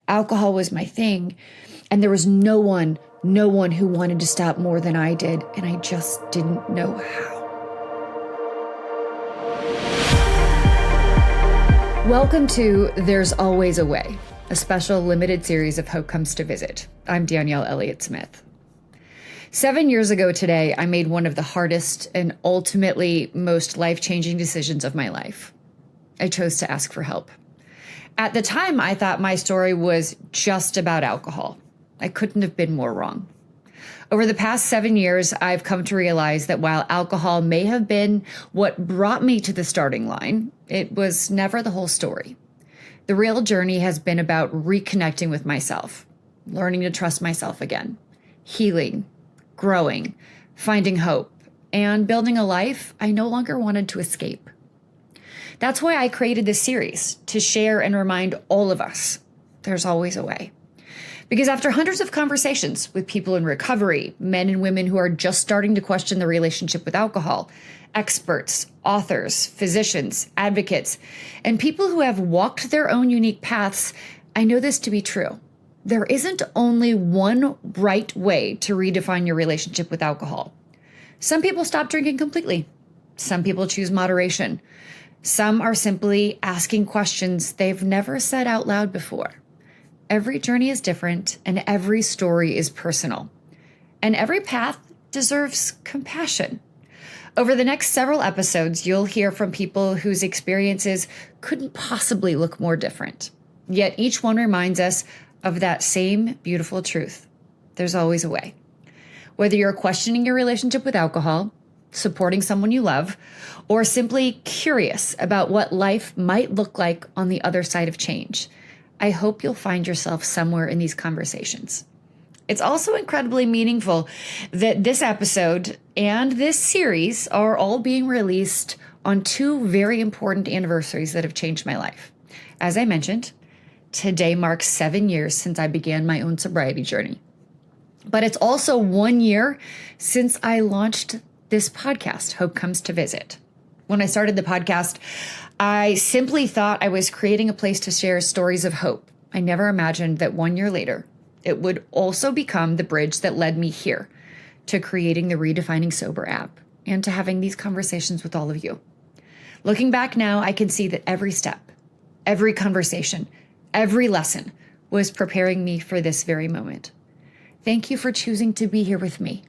Alcohol was my thing. And there was no one who wanted to stop more than I did. And I just didn't know how. Welcome to There's Always a Way, a special limited series of Hope Comes to Visit. I'm Danielle Elliott Smith. 7 years ago today, I made one of the hardest and ultimately most life-changing decisions of my life. I chose to ask for help. At the time, I thought my story was just about alcohol. I couldn't have been more wrong. Over the past 7 years, I've come to realize that while alcohol may have been what brought me to the starting line, it was never the whole story. The real journey has been about reconnecting with myself, learning to trust myself again, healing, growing, finding hope, and building a life I no longer wanted to escape. That's why I created this series, to share and remind all of us there's always a way. Because after hundreds of conversations with people in recovery, men and women who are just starting to question their relationship with alcohol, experts, authors, physicians, advocates, and people who have walked their own unique paths, I know this to be true. There isn't only one right way to redefine your relationship with alcohol. Some people stop drinking completely. Some people choose moderation. Some are simply asking questions they've never said out loud before. Every journey is different, and every story is personal. And every path deserves compassion. Over the next several episodes, you'll hear from people whose experiences couldn't possibly look more different. Yet each one reminds us of that same beautiful truth. There's always a way. Whether you're questioning your relationship with alcohol, supporting someone you love, or simply curious about what life might look like on the other side of change, I hope you'll find yourself somewhere in these conversations. It's also incredibly meaningful that this episode and this series are all being released on two very important anniversaries that have changed my life. As I mentioned, today marks 7 years since I began my own sobriety journey. But it's also 1 year since I launched this podcast, Hope Comes to Visit. When I started the podcast, I simply thought I was creating a place to share stories of hope. I never imagined that 1 year later, it would also become the bridge that led me here to creating the Redefining Sober app and to having these conversations with all of you. Looking back now, I can see that every step, every conversation, every lesson was preparing me for this very moment. Thank you for choosing to be here with me.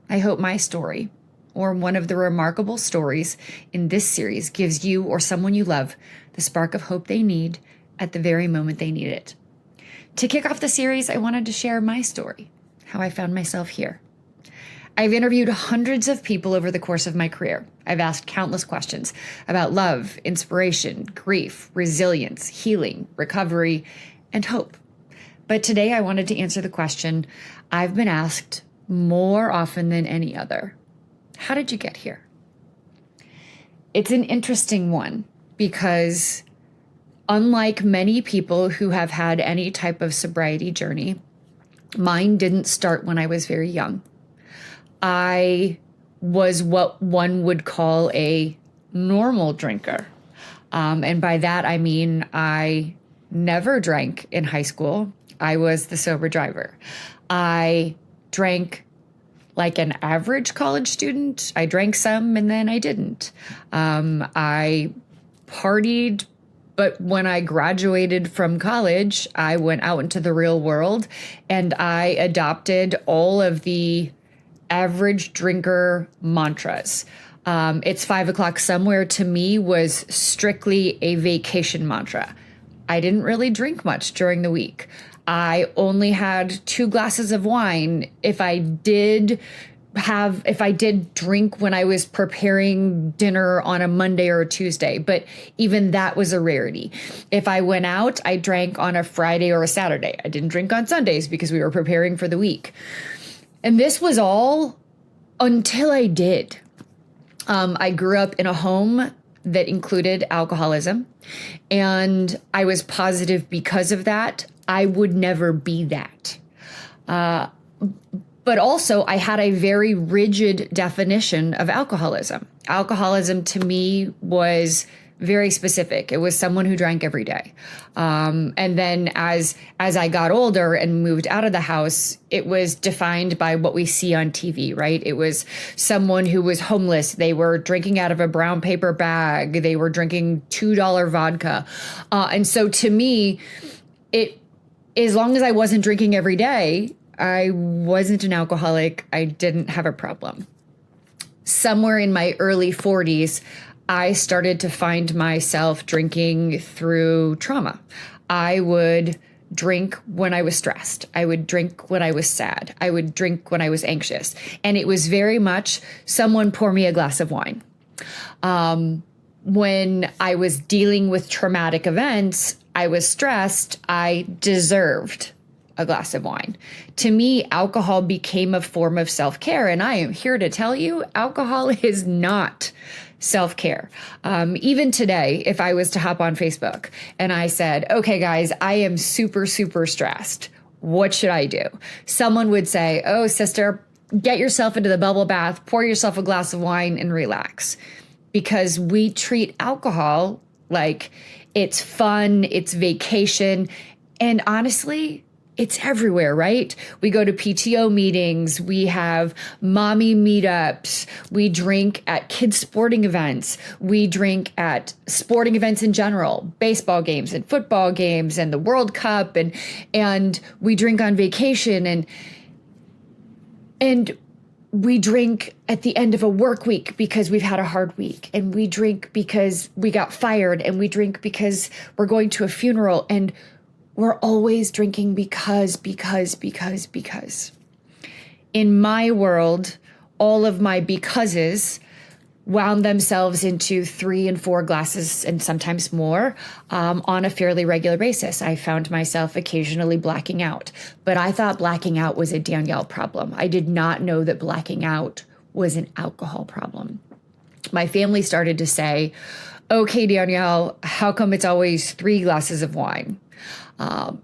I hope my story, or one of the remarkable stories in this series, gives you or someone you love the spark of hope they need at the very moment they need it. To kick off the series, I wanted to share my story, how I found myself here. I've interviewed hundreds of people over the course of my career. I've asked countless questions about love, inspiration, grief, resilience, healing, recovery, and hope. But today I wanted to answer the question I've been asked more often than any other. How did you get here? It's an interesting one because unlike many people who have had any type of sobriety journey, mine didn't start when I was very young. I was what one would call a normal drinker. And by that, I mean I never drank in high school. I was the sober driver. I drank like an average college student. I drank some and then I didn't. I partied, but when I graduated from college, I went out into the real world and I adopted all of the average drinker mantras. It's 5 o'clock somewhere to me was strictly a vacation mantra. I didn't really drink much during the week. I only had 2 glasses of wine. If I did drink when I was preparing dinner on a Monday or a Tuesday, but even that was a rarity. If I went out, I drank on a Friday or a Saturday. I didn't drink on Sundays because we were preparing for the week. And this was all until I did. I grew up in a home that included alcoholism, and I was positive because of that I would never be that. But also, I had a very rigid definition of alcoholism. Alcoholism to me was very specific. It was someone who drank every day. And then as I got older and moved out of the house, it was defined by what we see on TV, right? It was someone who was homeless. They were drinking out of a brown paper bag. They were drinking $2 vodka. And so to me, as long as I wasn't drinking every day, I wasn't an alcoholic. I didn't have a problem. Somewhere in my early 40s, I started to find myself drinking through trauma. I would drink when I was stressed. I would drink when I was sad. I would drink when I was anxious. And it was very much someone pour me a glass of wine. When I was dealing with traumatic events, I was stressed, I deserved a glass of wine. To me, alcohol became a form of self-care. And I am here to tell you, alcohol is not self-care. Even today, if I was to hop on Facebook and I said, okay, guys, I am super, super stressed. What should I do? Someone would say, oh, sister, get yourself into the bubble bath, pour yourself a glass of wine and relax. Because we treat alcohol like it's fun, it's vacation. And honestly, it's everywhere, right? We go to PTO meetings, we have mommy meetups, we drink at kids' sporting events, we drink at sporting events in general, baseball games and football games and the World Cup, and we drink on vacation, and we drink at the end of a work week because we've had a hard week, and we drink because we got fired, and we drink because we're going to a funeral, and we're always drinking because. In my world, all of my becauses wound themselves into 3 and 4 glasses and sometimes more on a fairly regular basis. I found myself occasionally blacking out, but I thought blacking out was a Danielle problem. I did not know that blacking out was an alcohol problem. My family started to say, okay, Danielle, how come it's always 3 glasses of wine?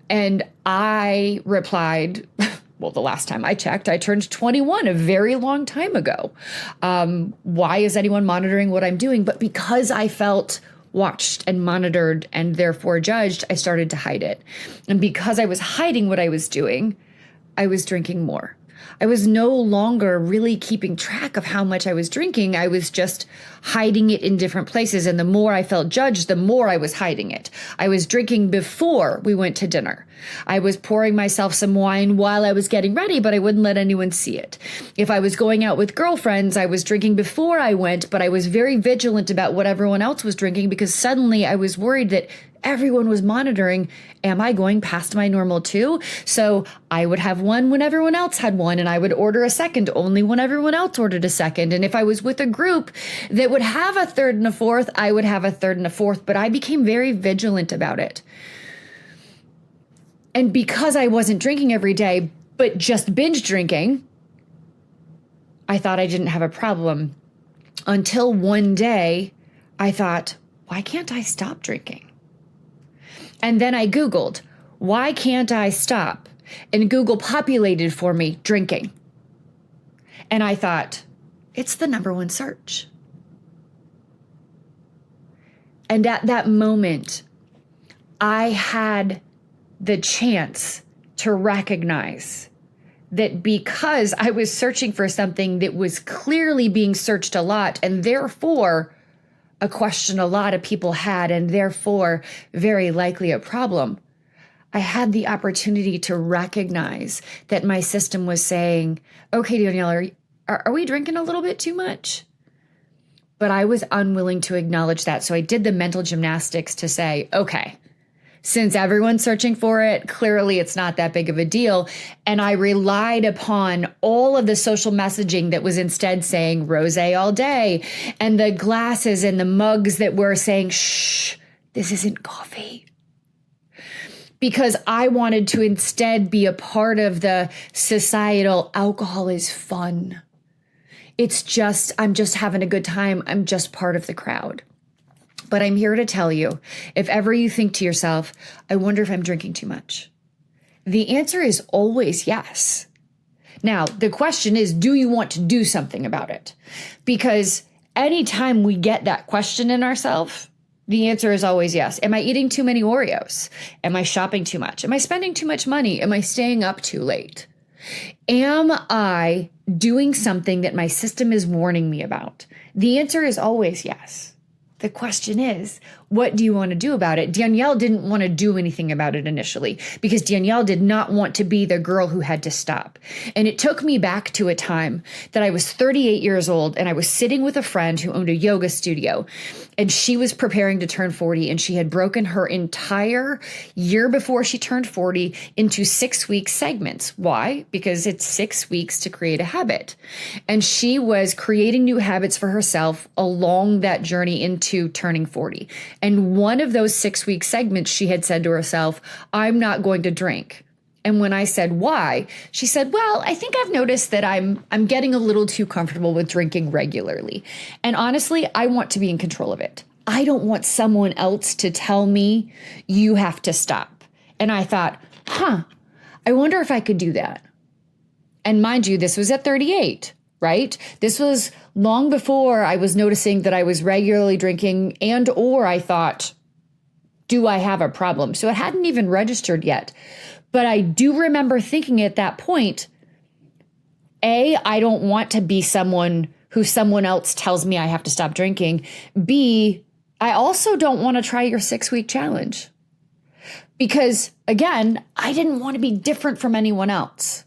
And I replied, well, the last time I checked, I turned 21 a very long time ago. Why is anyone monitoring what I'm doing? But because I felt watched and monitored and therefore judged, I started to hide it. And because I was hiding what I was doing, I was drinking more. I was no longer really keeping track of how much I was drinking. I was just hiding it in different places. And the more I felt judged, the more I was hiding it. I was drinking before we went to dinner. I was pouring myself some wine while I was getting ready, but I wouldn't let anyone see it. If I was going out with girlfriends, I was drinking before I went, but I was very vigilant about what everyone else was drinking because suddenly I was worried that everyone was monitoring. Am I going past my normal too? So I would have one when everyone else had one, and I would order a second only when everyone else ordered a second. And if I was with a group that would have a third and a fourth, I would have a third and a fourth, but I became very vigilant about it. And because I wasn't drinking every day, but just binge drinking, I thought I didn't have a problem until one day I thought, why can't I stop drinking? And then I Googled, why can't I stop? And Google populated for me drinking. And I thought, it's the #1 search. And at that moment, I had the chance to recognize that because I was searching for something that was clearly being searched a lot, and therefore a question a lot of people had, and therefore very likely a problem, I had the opportunity to recognize that my system was saying, okay, Danielle, are we drinking a little bit too much? But I was unwilling to acknowledge that. So I did the mental gymnastics to say, okay, since everyone's searching for it, clearly it's not that big of a deal. And I relied upon all of the social messaging that was instead saying rosé all day, and the glasses and the mugs that were saying, shh, this isn't coffee. Because I wanted to instead be a part of the societal alcohol is fun. It's just, I'm just having a good time. I'm just part of the crowd. But I'm here to tell you, if ever you think to yourself, I wonder if I'm drinking too much, the answer is always yes. Now, the question is, do you want to do something about it? Because anytime we get that question in ourselves, The answer is always yes. Am I eating too many Oreos? Am I shopping too much? Am I spending too much money? Am I staying up too late? Am I doing something that my system is warning me about? The answer is always yes. The question is, what do you want to do about it? Danielle didn't want to do anything about it initially because Danielle did not want to be the girl who had to stop. And it took me back to a time that I was 38 years old and I was sitting with a friend who owned a yoga studio, and she was preparing to turn 40, and she had broken her entire year before she turned 40 into 6-week segments. Why? Because it's 6 weeks to create a habit. And she was creating new habits for herself along that journey into turning 40. And one of those 6-week segments, she had said to herself, I'm not going to drink. And when I said, why? She said, well, I think I've noticed that I'm getting a little too comfortable with drinking regularly. And honestly, I want to be in control of it. I don't want someone else to tell me you have to stop. And I thought, I wonder if I could do that. And mind you, this was at 38, right? This was long before I was noticing that I was regularly drinking, and or I thought, do I have a problem? So it hadn't even registered yet. But I do remember thinking at that point, A, I don't want to be someone who someone else tells me I have to stop drinking. B, I also don't want to try your 6-week challenge. Because again, I didn't want to be different from anyone else.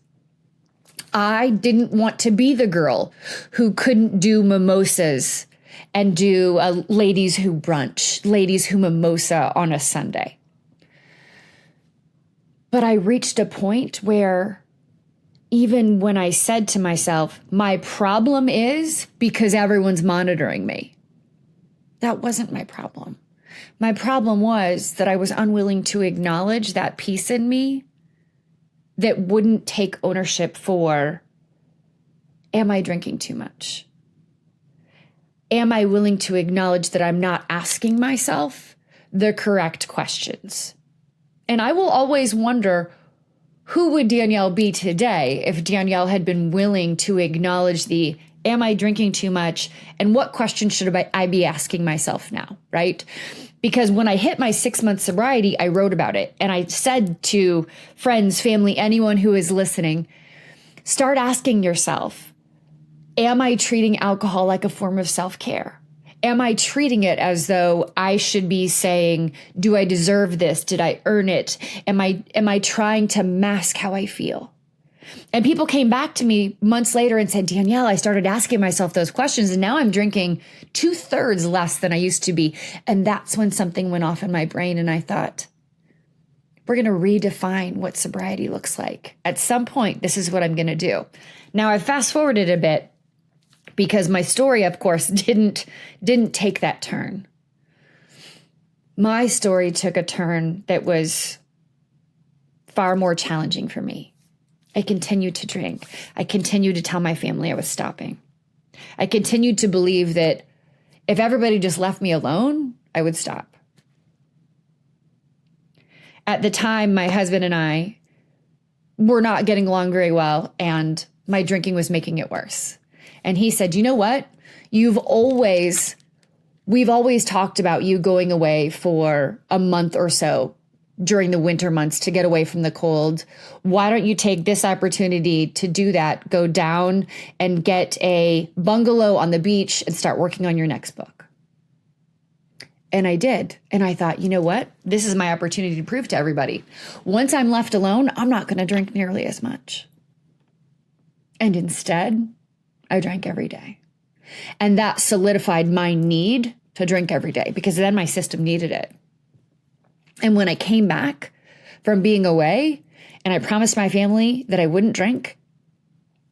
I didn't want to be the girl who couldn't do mimosas and do a ladies who brunch, ladies who mimosa on a Sunday. But I reached a point where even when I said to myself, my problem is because everyone's monitoring me, that wasn't my problem. My problem was that I was unwilling to acknowledge that piece in me that wouldn't take ownership for, am I drinking too much? Am I willing to acknowledge that I'm not asking myself the correct questions? And I will always wonder, who would Danielle be today if Danielle had been willing to acknowledge the, am I drinking too much? And what questions should I be asking myself now, right? Because when I hit my 6-month sobriety, I wrote about it. And I said to friends, family, anyone who is listening, start asking yourself, am I treating alcohol like a form of self-care? Am I treating it as though I should be saying, do I deserve this? Did I earn it? Am I trying to mask how I feel? And people came back to me months later and said, Danielle, I started asking myself those questions, and now I'm drinking 2/3 less than I used to be. And that's when something went off in my brain, and I thought, we're going to redefine what sobriety looks like. At some point, this is what I'm going to do. Now, I fast forwarded a bit because my story, of course, didn't take that turn. My story took a turn that was far more challenging for me. I continued to drink. I continued to tell my family I was stopping. I continued to believe that if everybody just left me alone, I would stop. At the time, my husband and I were not getting along very well, and my drinking was making it worse. And he said, you know what? We've always talked about you going away for a month or so during the winter months to get away from the cold. Why don't you take this opportunity to do that? Go down and get a bungalow on the beach and start working on your next book. And I did. And I thought, you know what? This is my opportunity to prove to everybody. Once I'm left alone, I'm not going to drink nearly as much. And instead, I drank every day. And that solidified my need to drink every day because then my system needed it. And when I came back from being away and I promised my family that I wouldn't drink,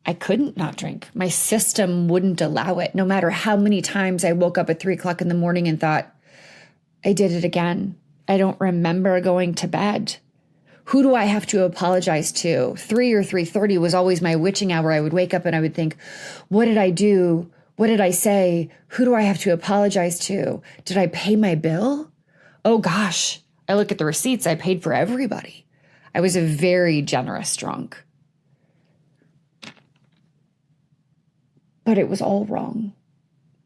I couldn't not drink. My system wouldn't allow it. No matter how many times I woke up at 3:00 in the morning and thought, I did it again. I don't remember going to bed. Who do I have to apologize to? 3 or 3:30 was always my witching hour. I would wake up and I would think, what did I do? What did I say? Who do I have to apologize to? Did I pay my bill? Oh gosh, I look at the receipts. I paid for everybody. I was a very generous drunk. But it was all wrong.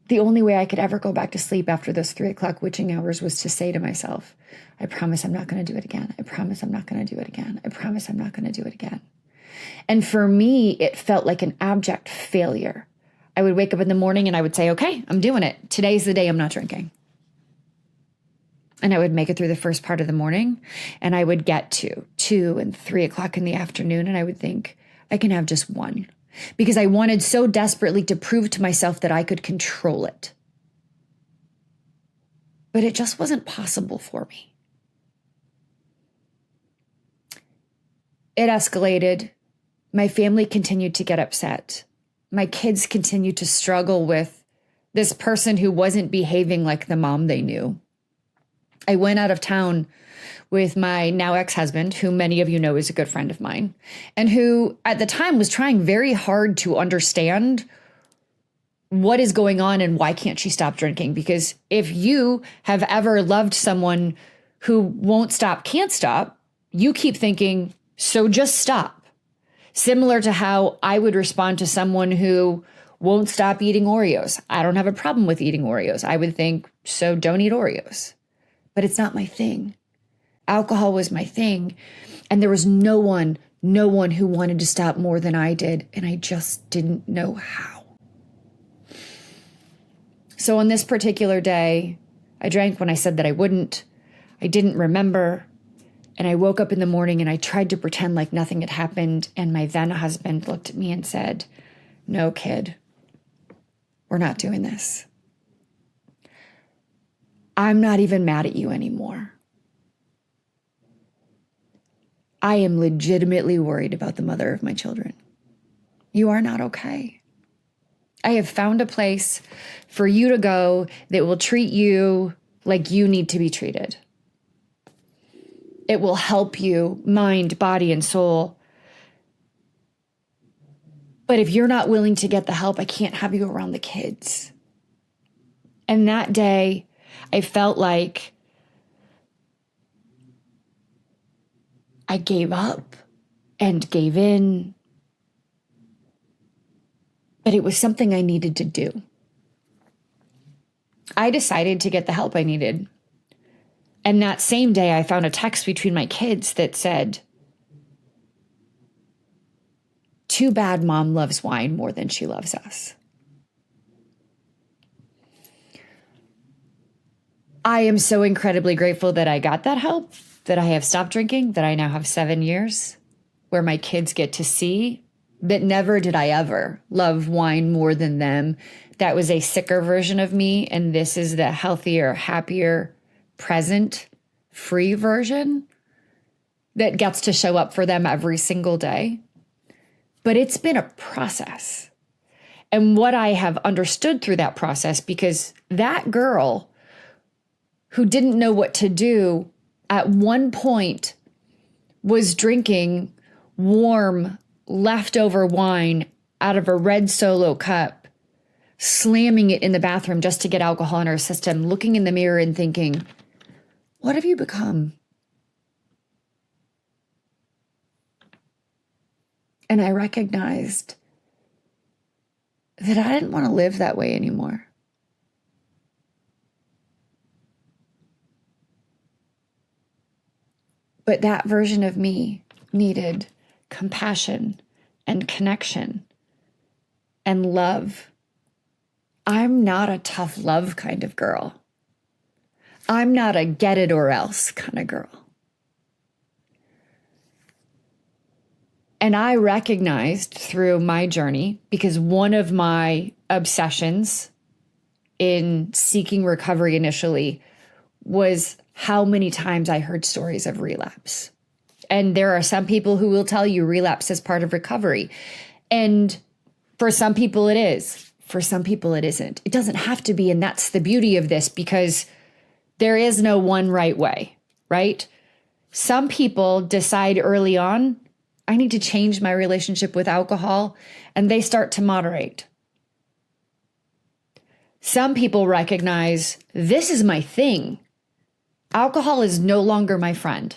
The only way I could ever go back to sleep after those 3 o'clock witching hours was to say to myself, I promise I'm not going to do it again. I promise I'm not going to do it again. I promise I'm not going to do it again. And for me, it felt like an abject failure. I would wake up in the morning and I would say, okay, I'm doing it. Today's the day I'm not drinking. And I would make it through the first part of the morning, and I would get to 2 and 3 o'clock in the afternoon, and I would think, I can have just one, because I wanted so desperately to prove to myself that I could control it. But it just wasn't possible for me. It escalated. My family continued to get upset. My kids continued to struggle with this person who wasn't behaving like the mom they knew. I went out of town with my now ex-husband, who many of you know is a good friend of mine, and who at the time was trying very hard to understand what is going on and why can't she stop drinking? Because if you have ever loved someone who won't stop, can't stop, you keep thinking, so just stop. Similar to how I would respond to someone who won't stop eating Oreos. I don't have a problem with eating Oreos. I would think, so don't eat Oreos. But it's not my thing. Alcohol was my thing. And there was no one who wanted to stop more than I did. And I just didn't know how. So on this particular day, I drank when I said that I wouldn't. I didn't remember. And I woke up in the morning and I tried to pretend like nothing had happened. And my then husband looked at me and said, no, kid, we're not doing this. I'm not even mad at you anymore. I am legitimately worried about the mother of my children. You are not okay. I have found a place for you to go that will treat you like you need to be treated. It will help you, mind, body, and soul. But if you're not willing to get the help, I can't have you around the kids. And that day, I felt like I gave up and gave in, but it was something I needed to do. I decided to get the help I needed. And that same day, I found a text between my kids that said, too bad mom loves wine more than she loves us. I am so incredibly grateful that I got that help, that I have stopped drinking, that I now have 7 years where my kids get to see that never did I ever love wine more than them. That was a sicker version of me. And this is the healthier, happier, present, free version that gets to show up for them every single day. But it's been a process. And what I have understood through that process, because that girl who didn't know what to do at one point was drinking warm, leftover wine out of a red Solo cup, slamming it in the bathroom just to get alcohol in her system, looking in the mirror and thinking, what have you become? And I recognized that I didn't want to live that way anymore. But that version of me needed compassion and connection and love. I'm not a tough love kind of girl. I'm not a get it or else kind of girl. And I recognized through my journey, because one of my obsessions in seeking recovery initially was how many times I heard stories of relapse. And there are some people who will tell you relapse is part of recovery. And for some people it is. For some people it isn't. It doesn't have to be. And that's the beauty of this, because there is no one right way, right? Some people decide early on, I need to change my relationship with alcohol, and they start to moderate. Some people recognize, this is my thing. Alcohol is no longer my friend.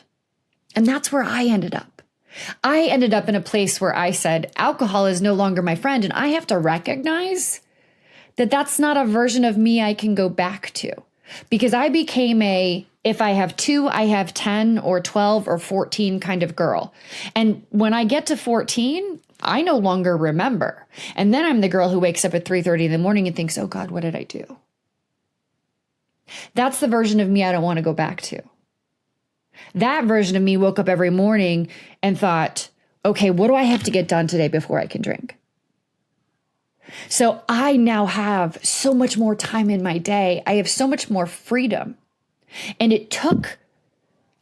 And that's where I ended up. I ended up in a place where I said, alcohol is no longer my friend. And I have to recognize that's not a version of me I can go back to, because I became if I have 2, I have 10 or 12 or 14 kind of girl. And when I get to 14, I no longer remember. And then I'm the girl who wakes up at 3:30 in the morning and thinks, oh God, what did I do? That's the version of me I don't want to go back to. That version of me woke up every morning and thought, okay, what do I have to get done today before I can drink? So I now have so much more time in my day. I have so much more freedom. And it took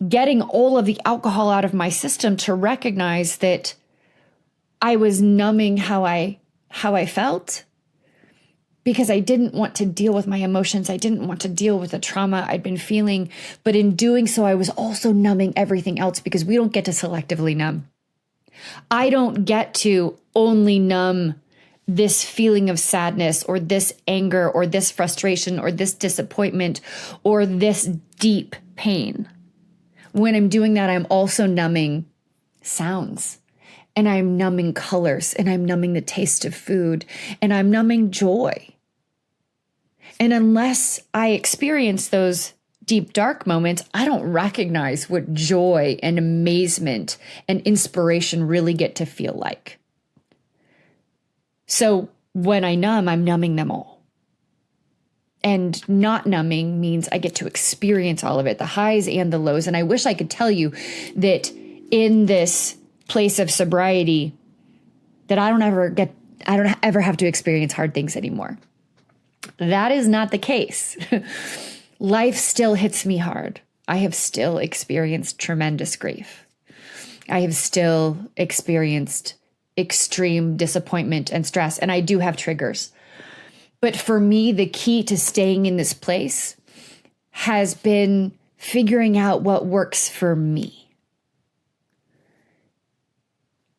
getting all of the alcohol out of my system to recognize that I was numbing how I felt, because I didn't want to deal with my emotions. I didn't want to deal with the trauma I'd been feeling. But in doing so, I was also numbing everything else, because we don't get to selectively numb. I don't get to only numb this feeling of sadness or this anger or this frustration or this disappointment or this deep pain. When I'm doing that, I'm also numbing sounds, and I'm numbing colors, and I'm numbing the taste of food, and I'm numbing joy. And unless I experience those deep, dark moments, I don't recognize what joy and amazement and inspiration really get to feel like. So when I numb, I'm numbing them all. And not numbing means I get to experience all of it, the highs and the lows. And I wish I could tell you that in this place of sobriety, that I don't ever have to experience hard things anymore. That is not the case. Life still hits me hard. I have still experienced tremendous grief. I have still experienced extreme disappointment and stress, and I do have triggers. But for me, the key to staying in this place has been figuring out what works for me.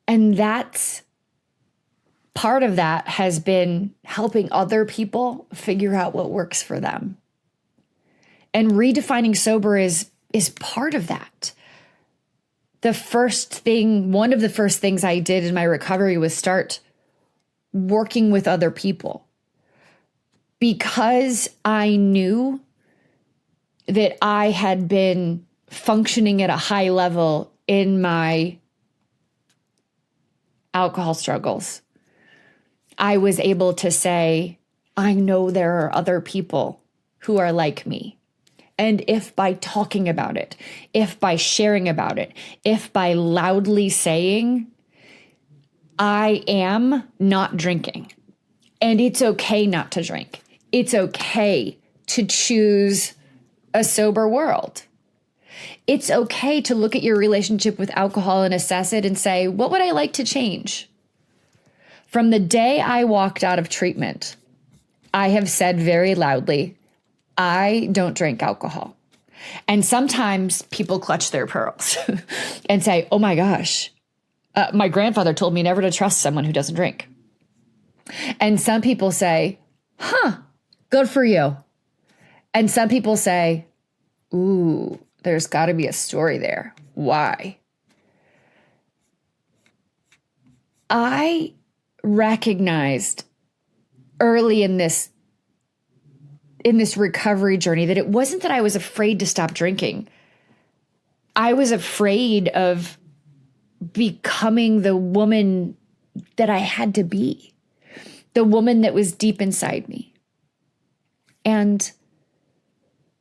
And that's part of that has been helping other people figure out what works for them. And redefining sober is part of that. One of the first things I did in my recovery was start working with other people, because I knew that I had been functioning at a high level in my alcohol struggles. I was able to say, I know there are other people who are like me. And if by talking about it, if by sharing about it, if by loudly saying, I am not drinking, and it's okay not to drink. It's okay to choose a sober world. It's okay to look at your relationship with alcohol and assess it and say, what would I like to change? From the day I walked out of treatment, I have said very loudly, I don't drink alcohol. And sometimes people clutch their pearls and say, oh my gosh, my grandfather told me never to trust someone who doesn't drink. And some people say, good for you. And some people say, ooh, there's got to be a story there. Why? I recognized early in this recovery journey that it wasn't that I was afraid to stop drinking. I was afraid of becoming the woman that I had to be, the woman that was deep inside me. And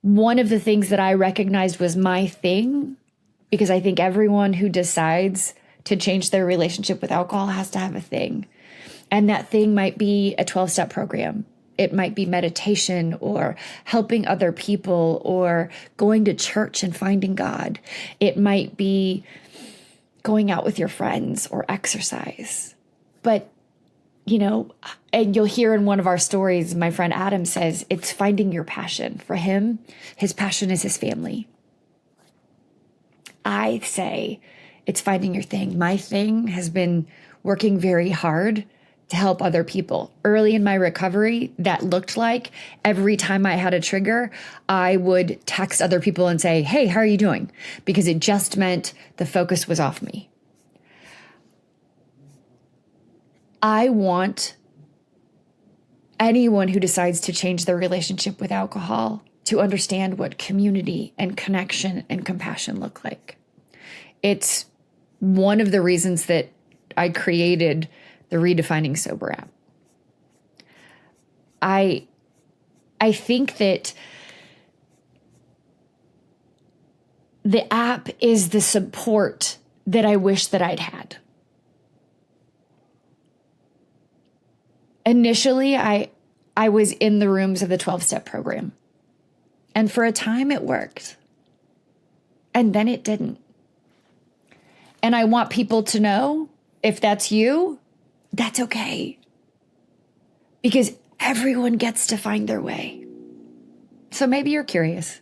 one of the things that I recognized was my thing, because I think everyone who decides to change their relationship with alcohol has to have a thing. And that thing might be a 12-step program. It might be meditation or helping other people or going to church and finding God. It might be going out with your friends or exercise. But, and you'll hear in one of our stories, my friend Adam says, it's finding your passion. For him, his passion is his family. I say it's finding your thing. My thing has been working very hard to help other people. Early in my recovery, that looked like every time I had a trigger, I would text other people and say, hey, how are you doing? Because it just meant the focus was off me. I want anyone who decides to change their relationship with alcohol to understand what community and connection and compassion look like. It's one of the reasons that I created the Redefining Sober app. I think that the app is the support that I wish that I'd had. Initially, I was in the rooms of the 12-step program. And for a time it worked. And then it didn't. And I want people to know, if that's you, that's okay. Because everyone gets to find their way. So maybe you're curious.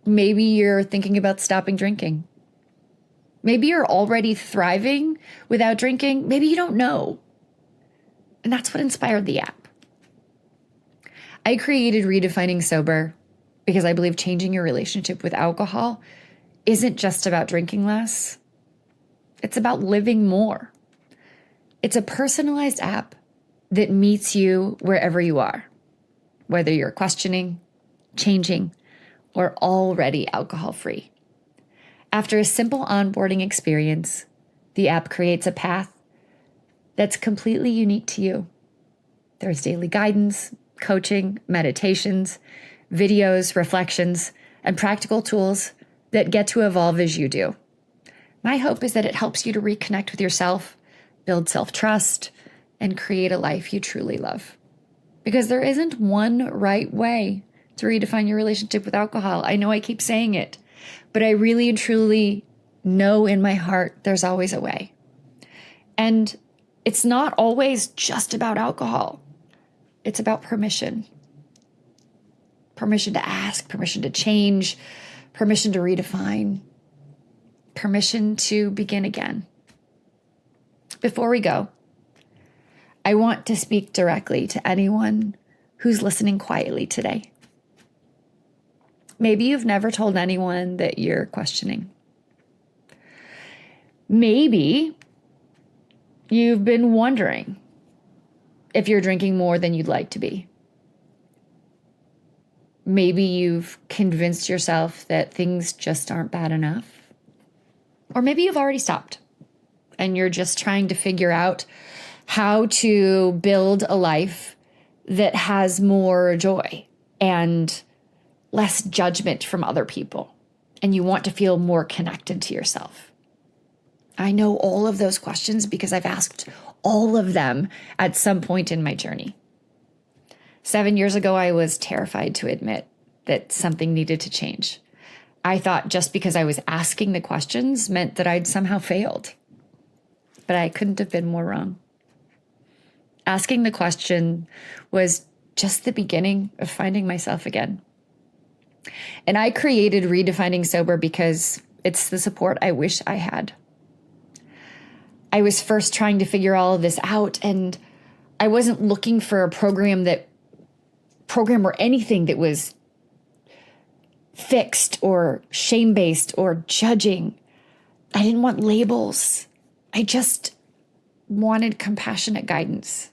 Maybe you're thinking about stopping drinking. Maybe you're already thriving without drinking. Maybe you don't know. And that's what inspired the app. I created Redefining Sober because I believe changing your relationship with alcohol isn't just about drinking less. It's about living more. It's a personalized app that meets you wherever you are, whether you're questioning, changing, or already alcohol-free. After a simple onboarding experience, the app creates a path that's completely unique to you. There's daily guidance, coaching, meditations, videos, reflections, and practical tools that get to evolve as you do. My hope is that it helps you to reconnect with yourself, build self-trust, and create a life you truly love. Because there isn't one right way to redefine your relationship with alcohol. I know I keep saying it, but I really and truly know in my heart there's always a way. And it's not always just about alcohol. It's about permission. Permission to ask, permission to change, permission to redefine, permission to begin again. Before we go, I want to speak directly to anyone who's listening quietly today. Maybe you've never told anyone that you're questioning. Maybe you've been wondering if you're drinking more than you'd like to be. Maybe you've convinced yourself that things just aren't bad enough. Or maybe you've already stopped and you're just trying to figure out how to build a life that has more joy and less judgment from other people. And you want to feel more connected to yourself. I know all of those questions because I've asked all of them at some point in my journey. 7 years ago, I was terrified to admit that something needed to change. I thought just because I was asking the questions meant that I'd somehow failed. But I couldn't have been more wrong. Asking the question was just the beginning of finding myself again. And I created Redefining Sober because it's the support I wish I had. I was first trying to figure all of this out, and I wasn't looking for a program or anything that was fixed or shame-based or judging. I didn't want labels. I just wanted compassionate guidance.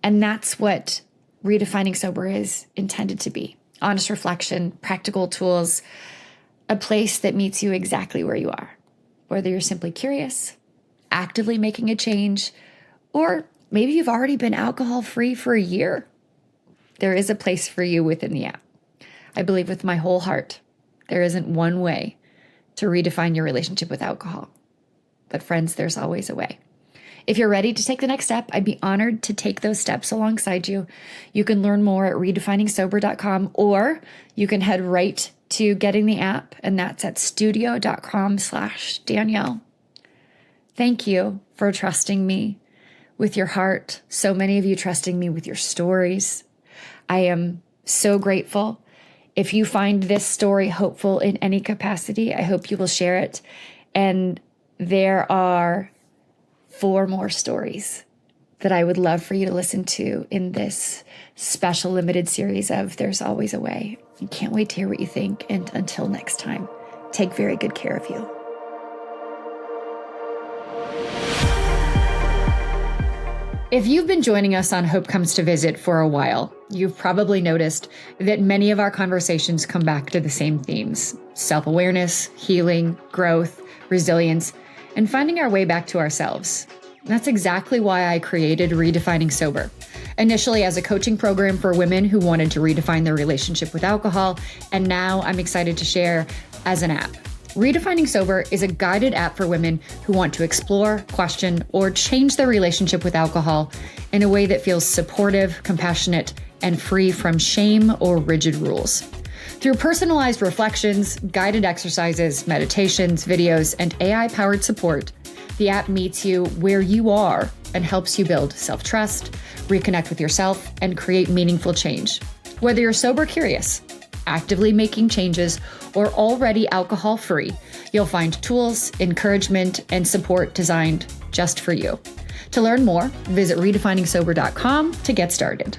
And that's what Redefining Sober is intended to be. Honest reflection, practical tools, a place that meets you exactly where you are. Whether you're simply curious, actively making a change, or maybe you've already been alcohol-free for a year. There is a place for you within the app. I believe with my whole heart, there isn't one way to redefine your relationship with alcohol. But friends, there's always a way. If you're ready to take the next step, I'd be honored to take those steps alongside you. You can learn more at redefiningsober.com, or you can head right to getting the app, and that's at studio.com/Danielle. Thank you for trusting me with your heart. So many of you trusting me with your stories. I am so grateful. If you find this story hopeful in any capacity, I hope you will share it. And there are 4 more stories that I would love for you to listen to in this special limited series of There's Always a Way. I can't wait to hear what you think. And until next time, take very good care of you. If you've been joining us on Hope Comes to Visit for a while, you've probably noticed that many of our conversations come back to the same themes: self-awareness, healing, growth, resilience, and finding our way back to ourselves. That's exactly why I created Redefining Sober, initially as a coaching program for women who wanted to redefine their relationship with alcohol, and now I'm excited to share as an app. Redefining Sober is a guided app for women who want to explore, question, or change their relationship with alcohol in a way that feels supportive, compassionate, and free from shame or rigid rules. Through personalized reflections, guided exercises, meditations, videos, and AI-powered support, the app meets you where you are and helps you build self-trust, reconnect with yourself, and create meaningful change. Whether you're sober curious, actively making changes, or already alcohol-free, you'll find tools, encouragement, and support designed just for you. To learn more, visit redefiningsober.com to get started.